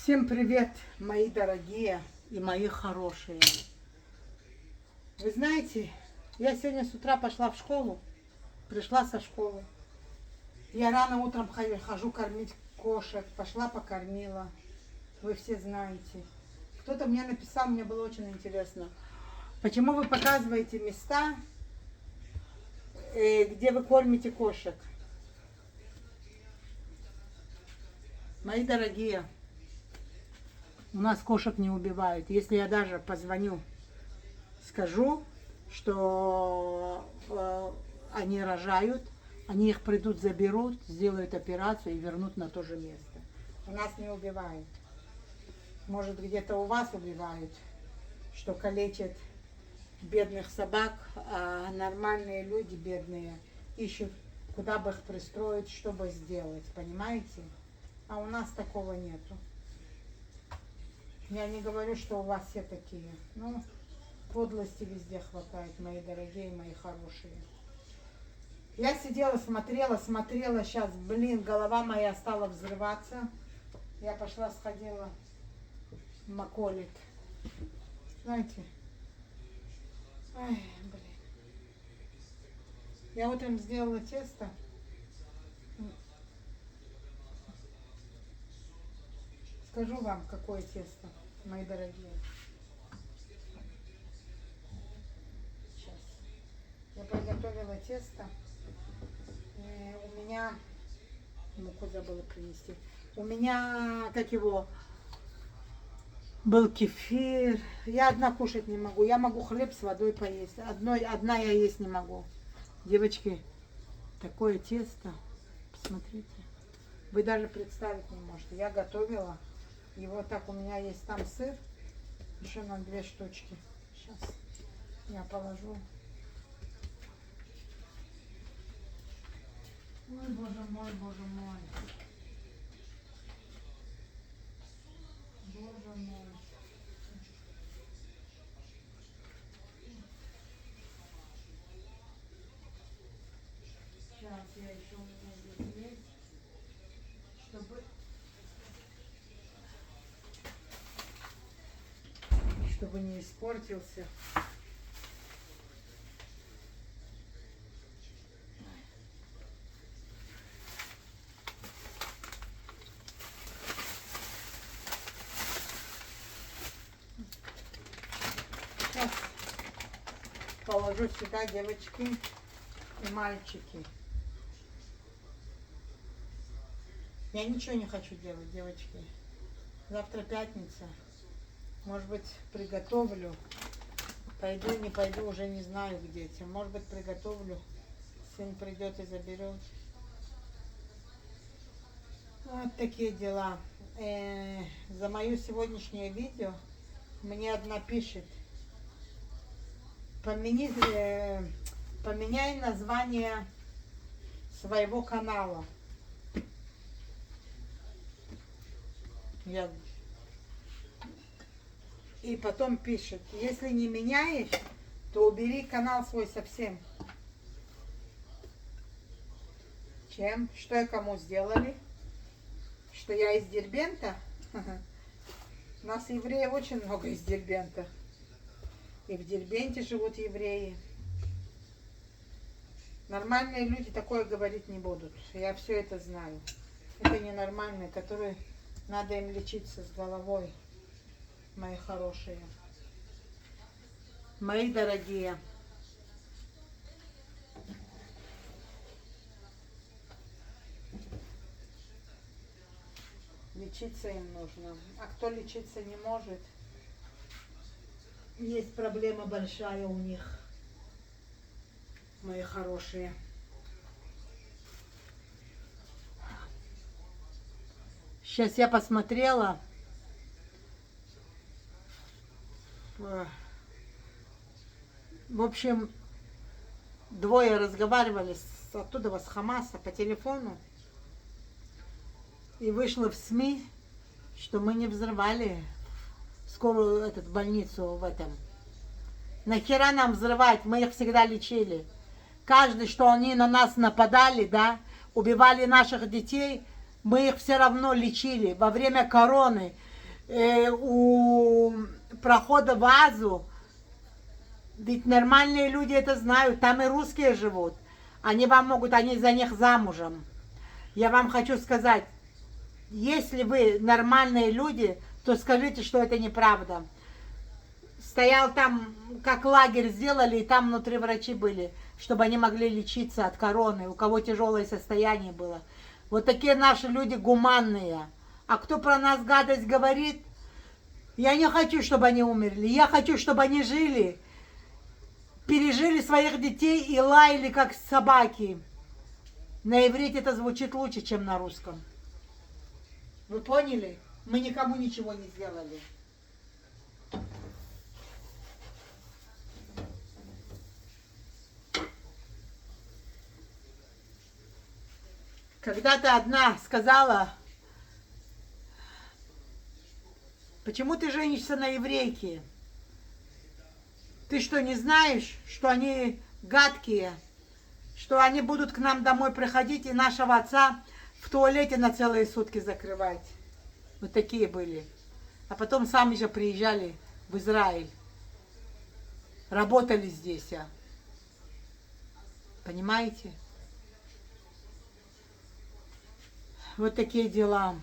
Всем привет, мои дорогие и мои хорошие. Вы знаете, я сегодня с утра пошла в школу, пришла со школы. Я рано утром хожу кормить кошек, пошла покормила. Вы все знаете. Кто-то мне написал, мне было очень интересно. Почему вы показываете места, где вы кормите кошек? Мои дорогие, у нас кошек не убивают. Если я даже позвоню, скажу, что они рожают, они их придут, заберут, сделают операцию и вернут на то же место. У нас не убивают. Может, где-то у вас убивают, что калечат бедных собак, а нормальные люди, бедные, ищут, куда бы их пристроить, чтобы сделать, понимаете? А у нас такого нету. Я не говорю, что у вас все такие. Ну, подлости везде хватает, мои дорогие, мои хорошие. Я сидела, смотрела, сейчас, голова моя стала взрываться. Я пошла, сходила в Маколит. Знаете, ай, я утром сделала тесто. Скажу вам, какое тесто, мои дорогие. Сейчас. Я приготовила тесто. У меня... Муку забыла принести. У меня, был кефир. Я одна кушать не могу. Я могу хлеб с водой поесть. Одна я есть не могу. Девочки, такое тесто. Посмотрите. Вы даже представить не можете. Я готовила. И вот так у меня есть там сыр. Еще на 2 штучки. Сейчас я положу. Ой, боже мой, боже мой. Боже мой. Сейчас я еще у меня здесь есть. Чтобы не испортился. Сейчас положу сюда, девочки и мальчики. Я ничего не хочу делать, девочки. Завтра пятница. Может быть, приготовлю. Пойду, не пойду, уже не знаю к детям. Может быть, приготовлю. Сын придет и заберет. Вот такие дела. За мое сегодняшнее видео мне одна пишет. Поменяй название своего канала. И потом пишет, если не меняешь, то убери канал свой совсем. Чем? Что я кому сделали? Что я из Дербента? У нас евреев очень много из Дербента. И в Дербенте живут евреи. Нормальные люди такое говорить не будут. Я все это знаю. Это ненормальные, которые надо им лечиться с головой. Мои хорошие, мои дорогие. Лечиться им нужно. А кто лечиться не может, есть проблема большая у них, мои хорошие. Сейчас я посмотрела. В общем, двое разговаривали оттуда, с Хамаса, по телефону. И вышло в СМИ, что мы не взрывали скорую больницу в этом. Нахера нам взрывать? Мы их всегда лечили. Каждый, что они на нас нападали, да, убивали наших детей, мы их все равно лечили. Во время короны у прохода в Азу, ведь нормальные люди это знают, там и русские живут. Они вам могут, они за них замужем. Я вам хочу сказать, если вы нормальные люди, то скажите, что это неправда. Стоял там, как лагерь сделали, и там внутри врачи были, чтобы они могли лечиться от короны, у кого тяжелое состояние было. Вот такие наши люди гуманные. А кто про нас гадость говорит, я не хочу, чтобы они умерли. Я хочу, чтобы они жили, пережили своих детей и лаяли, как собаки. На иврите это звучит лучше, чем на русском. Вы поняли? Мы никому ничего не сделали. Когда-то одна сказала, почему ты женишься на еврейке? Ты что, не знаешь, что они гадкие, что они будут к нам домой приходить и нашего отца в туалете на целые сутки закрывать? Вот такие были. А потом сами же приезжали в Израиль, работали здесь. Понимаете? Вот такие дела.